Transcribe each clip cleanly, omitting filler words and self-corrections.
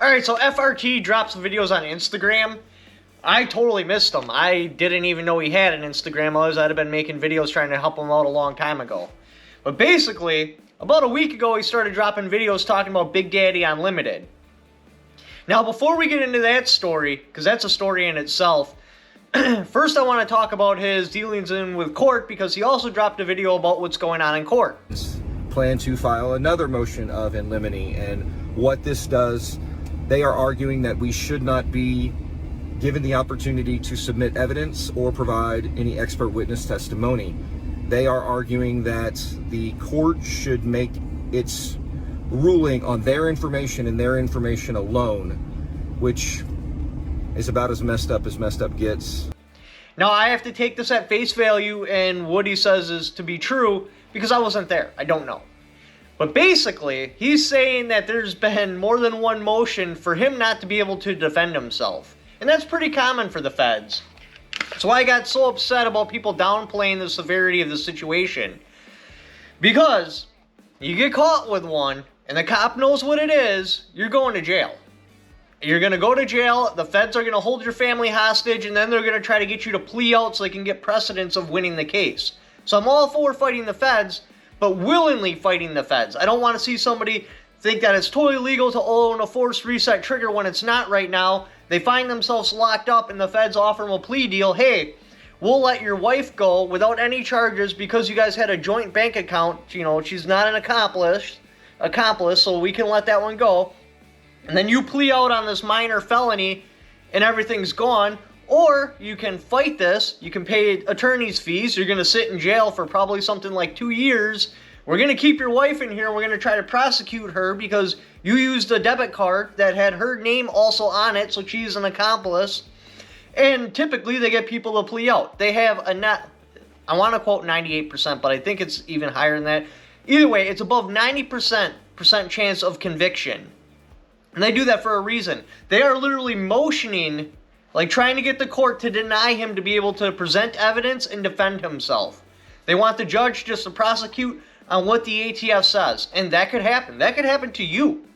Alright, so FRT drops videos on Instagram. I totally missed him. I didn't even know he had an Instagram, otherwise I'd have been making videos trying to help him out a long time ago. But basically, about a week ago he started dropping videos talking about Big Daddy Unlimited. Now before we get into that story, because that's a story in itself, first I want to talk about his dealings in with court, because he also dropped a video about what's going on in court. Plan to file another motion of in limine, and what this does, they are arguing that we should not be given the opportunity to submit evidence or provide any expert witness testimony. They are arguing that the court should make its ruling on their information and their information alone, which is about as messed up gets. Now I have to take this at face value and what he says is to be true, because I wasn't there. I don't know. But basically, he's saying that there's been more than one motion for him not to be able to defend himself. And that's pretty common for the feds. So I got so upset about people downplaying the severity of the situation. Because you get caught with one, and the cop knows what it is, you're going to jail. You're going to go to jail, the feds are going to hold your family hostage, and then they're going to try to get you to plea out so they can get precedence of winning the case. So I'm all for fighting the feds, but willingly fighting the feds. I don't want to see somebody think that it's totally legal to own a forced reset trigger when it's not right now. They find themselves locked up and the feds offer them a plea deal. Hey, we'll let your wife go without any charges because you guys had a joint bank account. You know, she's not an accomplice, so we can let that one go. And then you plea out on this minor felony and everything's gone. Or you can fight this, you can pay attorney's fees, you're going to sit in jail for probably something like 2 years. We're going to keep your wife in here, we're going to try to prosecute her because you used a debit card that had her name also on it, so she's an accomplice. And typically they get people to plea out. They have a I want to quote 98%, but I think it's even higher than that. Either way, it's above 90% chance of conviction. And they do that for a reason. They are literally motioning, like trying to get the court to deny him to be able to present evidence and defend himself. They want the judge just to prosecute on what the ATF says. And that could happen. That could happen to you.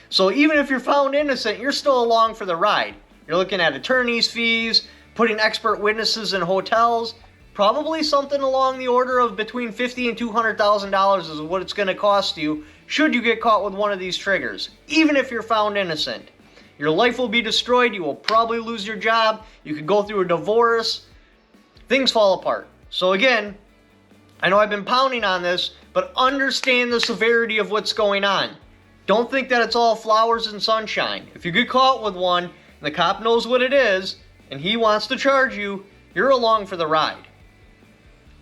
So even if you're found innocent, you're still along for the ride. You're looking at attorney's fees, putting expert witnesses in hotels. Probably something along the order of between $50,000 and $200,000 is what it's going to cost you should you get caught with one of these triggers. Even if you're found innocent. Your life will be destroyed. You will probably lose your job. You could go through a divorce. Things fall apart. So again, I know I've been pounding on this, but understand the severity of what's going on. Don't think that it's all flowers and sunshine. If you get caught with one, and the cop knows what it is, and he wants to charge you, you're along for the ride.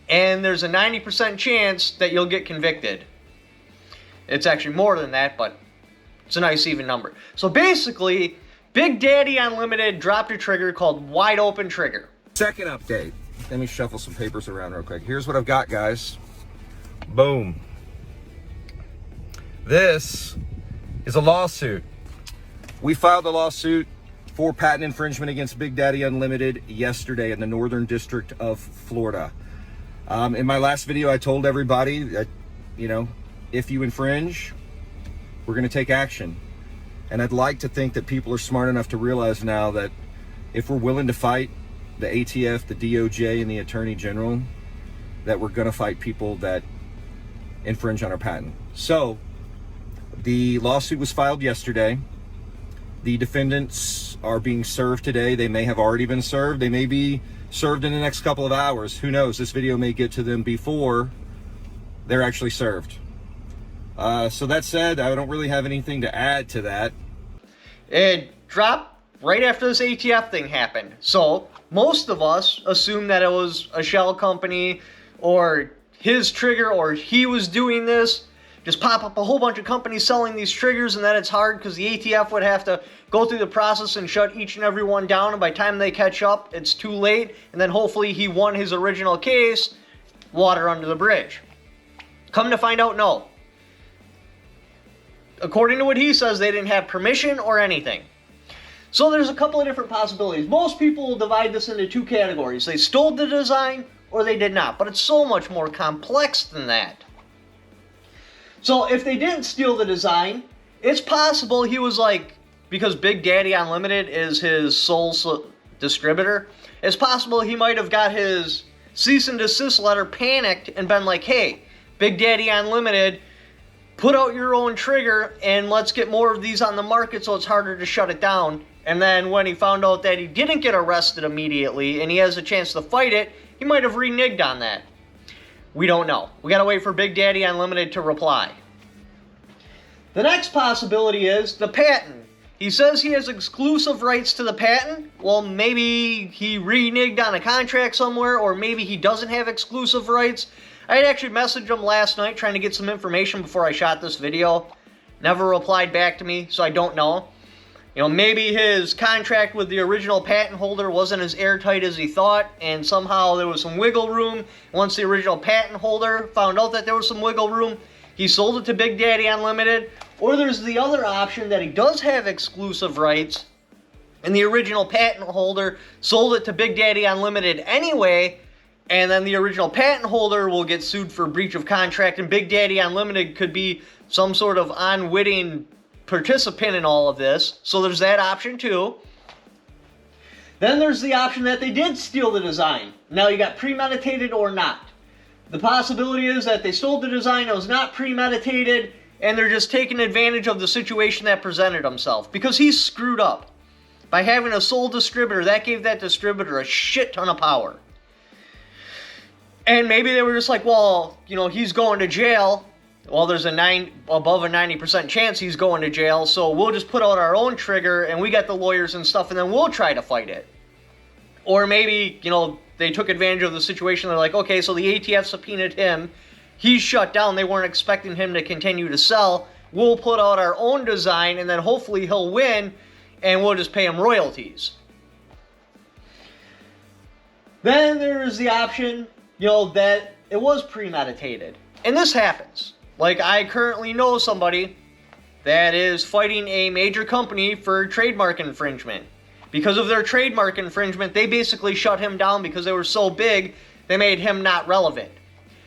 And there's a 90% chance that you'll get convicted. It's actually more than that, but it's a nice even number. So basically, Big Daddy Unlimited dropped a trigger called Wide Open Trigger. Second update. Let me shuffle some papers around real quick. Here's what I've got, guys. Boom. This is a lawsuit. We filed a lawsuit for patent infringement against Big Daddy Unlimited yesterday in the Northern District of Florida. In my last video, I told everybody that, you know, if you infringe, we're going to take action. And I'd like to think that people are smart enough to realize now that if we're willing to fight the ATF, the DOJ, and the Attorney General, that we're going to fight people that infringe on our patent. So the lawsuit was filed yesterday. The defendants are being served today. They may have already been served. They may be served in the next couple of hours. Who knows? This video may get to them before they're actually served. So that said, I don't really have anything to add to that. It dropped right after this ATF thing happened. So most of us assumed that it was a shell company or his trigger, or he was doing this. Just pop up a whole bunch of companies selling these triggers, and then it's hard because the ATF would have to go through the process and shut each and every one down, and by the time they catch up, it's too late, and then hopefully he won his original case, water under the bridge. Come to find out, no. According to what he says, they didn't have permission or anything. So there's a couple of different possibilities. Most people will divide this into two categories. They stole the design or they did not, but it's so much more complex than that. So if they didn't steal the design, it's possible he was like because Big Daddy Unlimited is his sole distributor, it's possible he might have got his cease and desist letter, panicked, and been like, hey, Big Daddy Unlimited, put out your own trigger and let's get more of these on the market so it's harder to shut it down. And then when he found out that he didn't get arrested immediately and he has a chance to fight it, he might have reneged on that. We don't know. We gotta wait for Big Daddy Unlimited to reply. The next possibility is the patent. He says he has exclusive rights to the patent. Well, maybe he reneged on a contract somewhere, or maybe he doesn't have exclusive rights. I had actually messaged him last night trying to get some information before I shot this video. Never replied back to me, so I don't know. You know, maybe his contract with the original patent holder wasn't as airtight as he thought, and somehow there was some wiggle room. Once the original patent holder found out that there was some wiggle room, he sold it to Big Daddy Unlimited. Or there's the other option that he does have exclusive rights, and the original patent holder sold it to Big Daddy Unlimited anyway, and then the original patent holder will get sued for breach of contract, and Big Daddy Unlimited could be some sort of unwitting participant in all of this. So there's that option too. Then there's the option that they did steal the design. Now you got premeditated or not. The possibility is that they stole the design, it was not premeditated, and they're just taking advantage of the situation that presented himself. Because he's screwed up. By having a sole distributor, that gave that distributor a shit ton of power. And maybe they were just like, well, you know, he's going to jail. Well, there's above a 90% chance he's going to jail, so we'll just put out our own trigger, and we got the lawyers and stuff, and then we'll try to fight it. Or maybe, you know, they took advantage of the situation. They're like, okay, so the ATF subpoenaed him. He's shut down. They weren't expecting him to continue to sell. We'll put out our own design, and then hopefully he'll win, and we'll just pay him royalties. Then there's the option, you know, that it was premeditated. And this happens. Like, I currently know somebody that is fighting a major company for trademark infringement. Because of their trademark infringement, they basically shut him down because they were so big, they made him not relevant.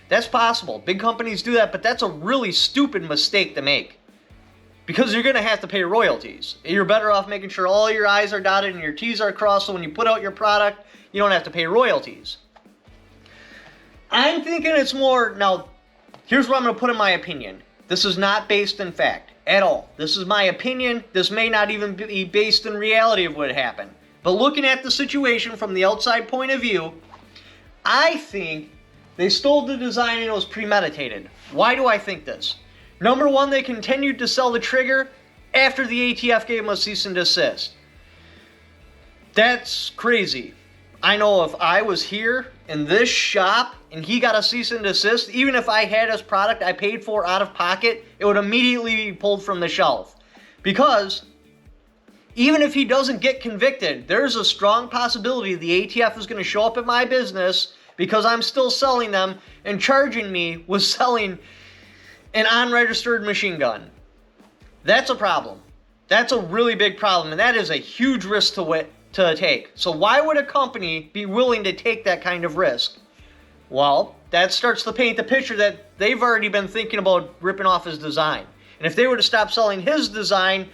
That's possible. Big companies do that, but that's a really stupid mistake to make. Because you're going to have to pay royalties. You're better off making sure all your I's are dotted and your T's are crossed, so when you put out your product, you don't have to pay royalties. I'm thinking it's more... Now, here's what I'm going to put in my opinion. This is not based in fact at all. This is my opinion. This may not even be based in reality of what happened. But looking at the situation from the outside point of view, I think they stole the design and it was premeditated. Why do I think this? Number one, they continued to sell the trigger after the ATF gave them a cease and desist. That's crazy. I know if I was here in this shop and he got a cease and desist, even if I had his product I paid for out of pocket, it would immediately be pulled from the shelf. Because even if he doesn't get convicted, there's a strong possibility the ATF is going to show up at my business because I'm still selling them and charging me with selling an unregistered machine gun. That's a problem. That's a really big problem, and that is a huge risk to take. So why would a company be willing to take that kind of risk? Well, that starts to paint the picture that they've already been thinking about ripping off his design. And if they were to stop selling his design,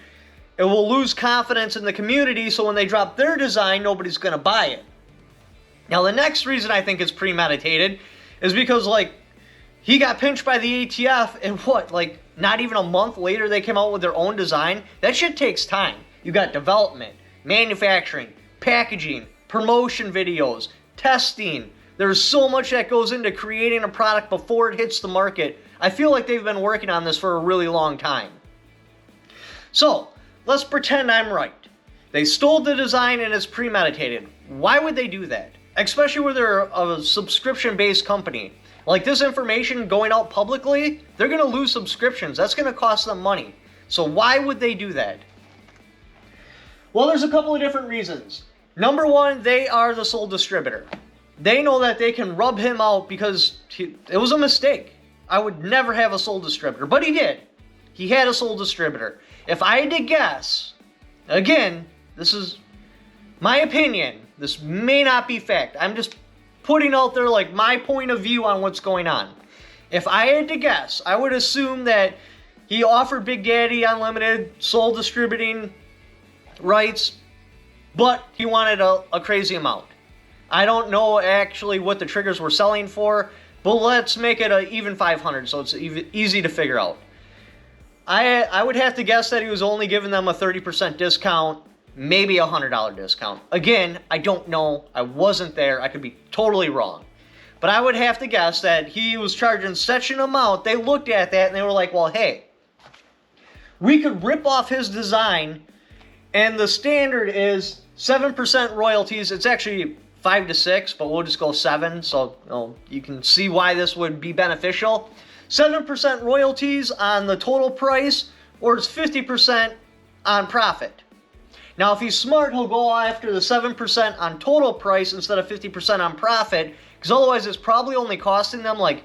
it will lose confidence in the community, so when they drop their design, nobody's going to buy it. Now, the next reason I think it's premeditated is because, like, he got pinched by the ATF, and what, like, not even a month later they came out with their own design? That shit takes time. You got development, manufacturing, packaging, promotion videos, testing. There's so much that goes into creating a product before it hits the market. I feel like they've been working on this for a really long time. So, let's pretend I'm right. They stole the design and it's premeditated. Why would they do that? Especially when they're a subscription-based company. Like, this information going out publicly, they're going to lose subscriptions. That's going to cost them money. So why would they do that? Well, there's a couple of different reasons. Number one, they are the sole distributor. They know that they can rub him out because it was a mistake. I would never have a sole distributor, but he did. He had a sole distributor. If I had to guess, again, this is my opinion. This may not be fact. I'm just putting out there like my point of view on what's going on. If I had to guess, I would assume that he offered Big Daddy Unlimited sole distributing rights, but he wanted a crazy amount. I don't know actually what the triggers were selling for, but let's make it a even 500 so it's easy to figure out. I would have to guess that he was only giving them a 30% discount, maybe a $100 discount. Again, I don't know. I wasn't there. I could be totally wrong. But I would have to guess that he was charging such an amount, they looked at that and they were like, well, hey, we could rip off his design, and the standard is 7% royalties. It's actually 5 to 6, but we'll just go 7, so you can see why this would be beneficial. 7% royalties on the total price, or it's 50% on profit. Now, if he's smart, he'll go after the 7% on total price instead of 50% on profit, because otherwise it's probably only costing them like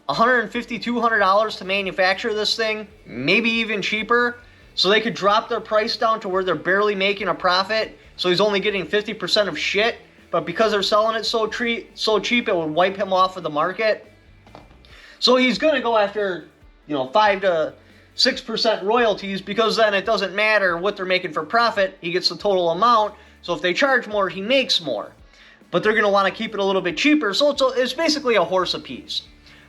$150, $200 to manufacture this thing, maybe even cheaper. So they could drop their price down to where they're barely making a profit, so he's only getting 50% of shit, but because they're selling it so cheap, it would wipe him off of the market. So he's going to go after, 5 to 6% royalties, because then it doesn't matter what they're making for profit. He gets the total amount, so if they charge more, he makes more. But they're going to want to keep it a little bit cheaper, so it's basically a horse apiece.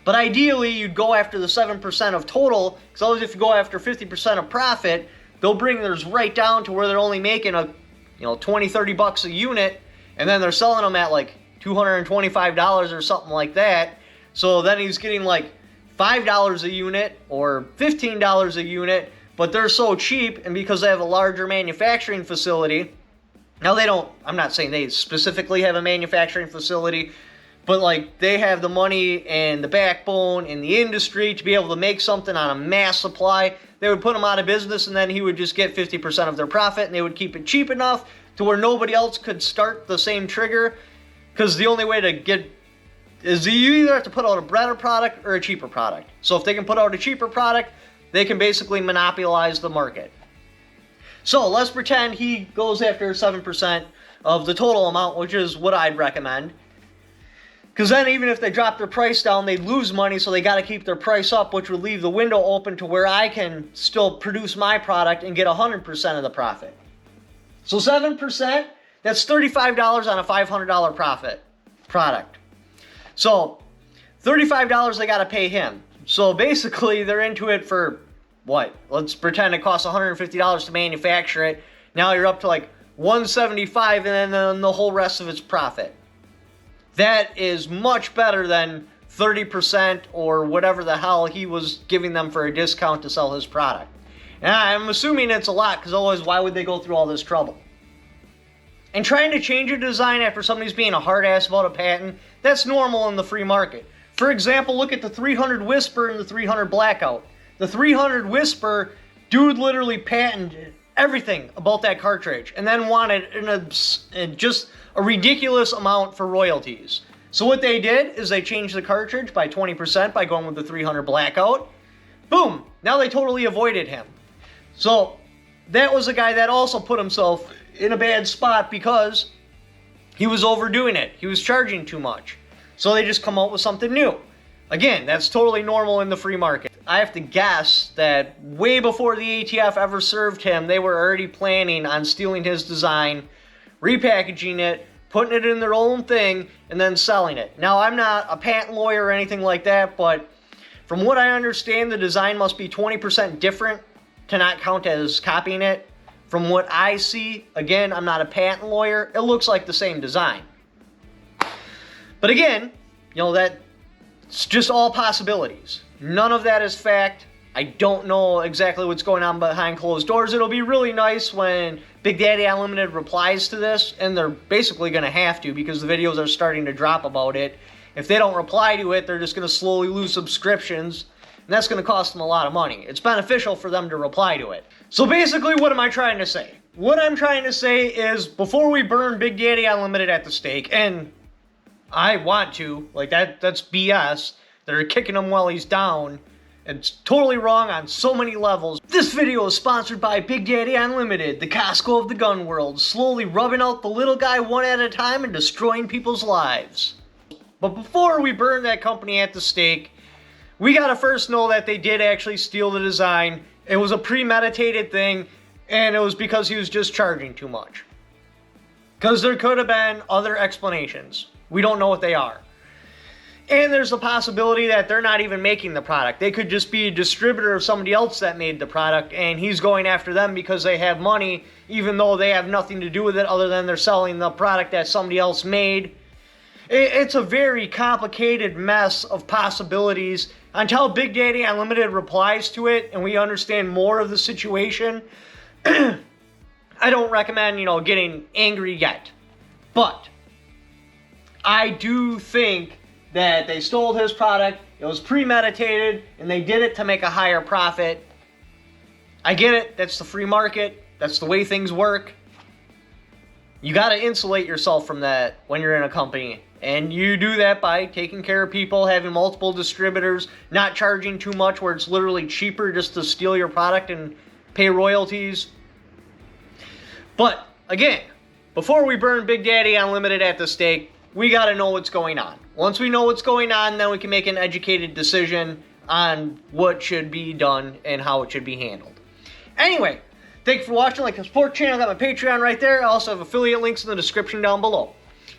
But ideally, you'd go after the 7% of total, because always if you go after 50% of profit, they'll bring theirs right down to where they're only making $20-30 a unit, and then they're selling them at like $225 or something like that. So then he's getting like $5 a unit or $15 a unit, but they're so cheap, and because they have a larger manufacturing facility, now they don't, I'm not saying they specifically have a manufacturing facility, but like they have the money and the backbone in the industry to be able to make something on a mass supply. They would put him out of business, and then he would just get 50% of their profit, and they would keep it cheap enough to where nobody else could start the same trigger, because the only way to get is you either have to put out a better product or a cheaper product. So if they can put out a cheaper product, they can basically monopolize the market. So let's pretend he goes after 7% of the total amount, which is what I'd recommend. Because then even if they drop their price down, they'd lose money, so they got to keep their price up, which would leave the window open to where I can still produce my product and get 100% of the profit. So 7%, that's $35 on a $500 profit product. So $35 they got to pay him. So basically they're into it for what? Let's pretend it costs $150 to manufacture it. Now you're up to like $175, and then the whole rest of it's profit. That is much better than 30% or whatever the hell he was giving them for a discount to sell his product. And I'm assuming it's a lot, because otherwise why would they go through all this trouble? And trying to change a design after somebody's being a hard ass about a patent, that's normal in the free market. For example, look at the 300 Whisper and the 300 Blackout. The 300 Whisper, dude literally patented everything about that cartridge, and then wanted just a ridiculous amount for royalties. So what they did is they changed the cartridge by 20% by going with the 300 Blackout. Boom! Now they totally avoided him. So that was a guy that also put himself in a bad spot because he was overdoing it. He was charging too much. So they just come out with something new. Again, that's totally normal in the free market. I have to guess that way before the ATF ever served him, they were already planning on stealing his design, repackaging it, putting it in their own thing, and then selling it. Now, I'm not a patent lawyer or anything like that, but from what I understand, the design must be 20% different to not count as copying it. From what I see, again, I'm not a patent lawyer, it looks like the same design. But again, that's just all possibilities. None of that is fact. I don't know exactly what's going on behind closed doors. It'll be really nice when Big Daddy Unlimited replies to this, and they're basically going to have to, because the videos are starting to drop about it. If they don't reply to it, they're just going to slowly lose subscriptions, and that's going to cost them a lot of money. It's beneficial for them to reply to it. So basically, what am I trying to say? What I'm trying to say is, before we burn Big Daddy Unlimited at the stake, and I want to, that's BS, they're kicking him while he's down. It's totally wrong on so many levels. This video is sponsored by Big Daddy Unlimited, the Costco of the gun world, slowly rubbing out the little guy one at a time and destroying people's lives. But before we burn that company at the stake, we gotta first know that they did actually steal the design. It was a premeditated thing, and it was because he was just charging too much. Because there could have been other explanations. We don't know what they are. And there's the possibility that they're not even making the product. They could just be a distributor of somebody else that made the product, and he's going after them because they have money, even though they have nothing to do with it other than they're selling the product that somebody else made. It's a very complicated mess of possibilities. Until Big Daddy Unlimited replies to it and we understand more of the situation, I don't recommend, getting angry yet. But I do think that they stole his product, it was premeditated, and they did it to make a higher profit. I get it, that's the free market, that's the way things work. You got to insulate yourself from that when you're in a company. And you do that by taking care of people, having multiple distributors, not charging too much where it's literally cheaper just to steal your product and pay royalties. But, again, before we burn Big Daddy Unlimited at the stake, we got to know what's going on. Once we know what's going on, then we can make an educated decision on what should be done and how it should be handled. Anyway, thank you for watching. Like the support channel, got my Patreon right there. I also have affiliate links in the description down below.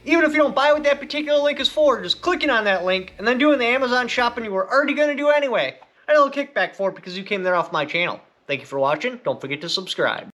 Even if you don't buy what that particular link is for, just clicking on that link and then doing the Amazon shopping you were already going to do anyway, I had a little kickback for it because you came there off my channel. Thank you for watching. Don't forget to subscribe.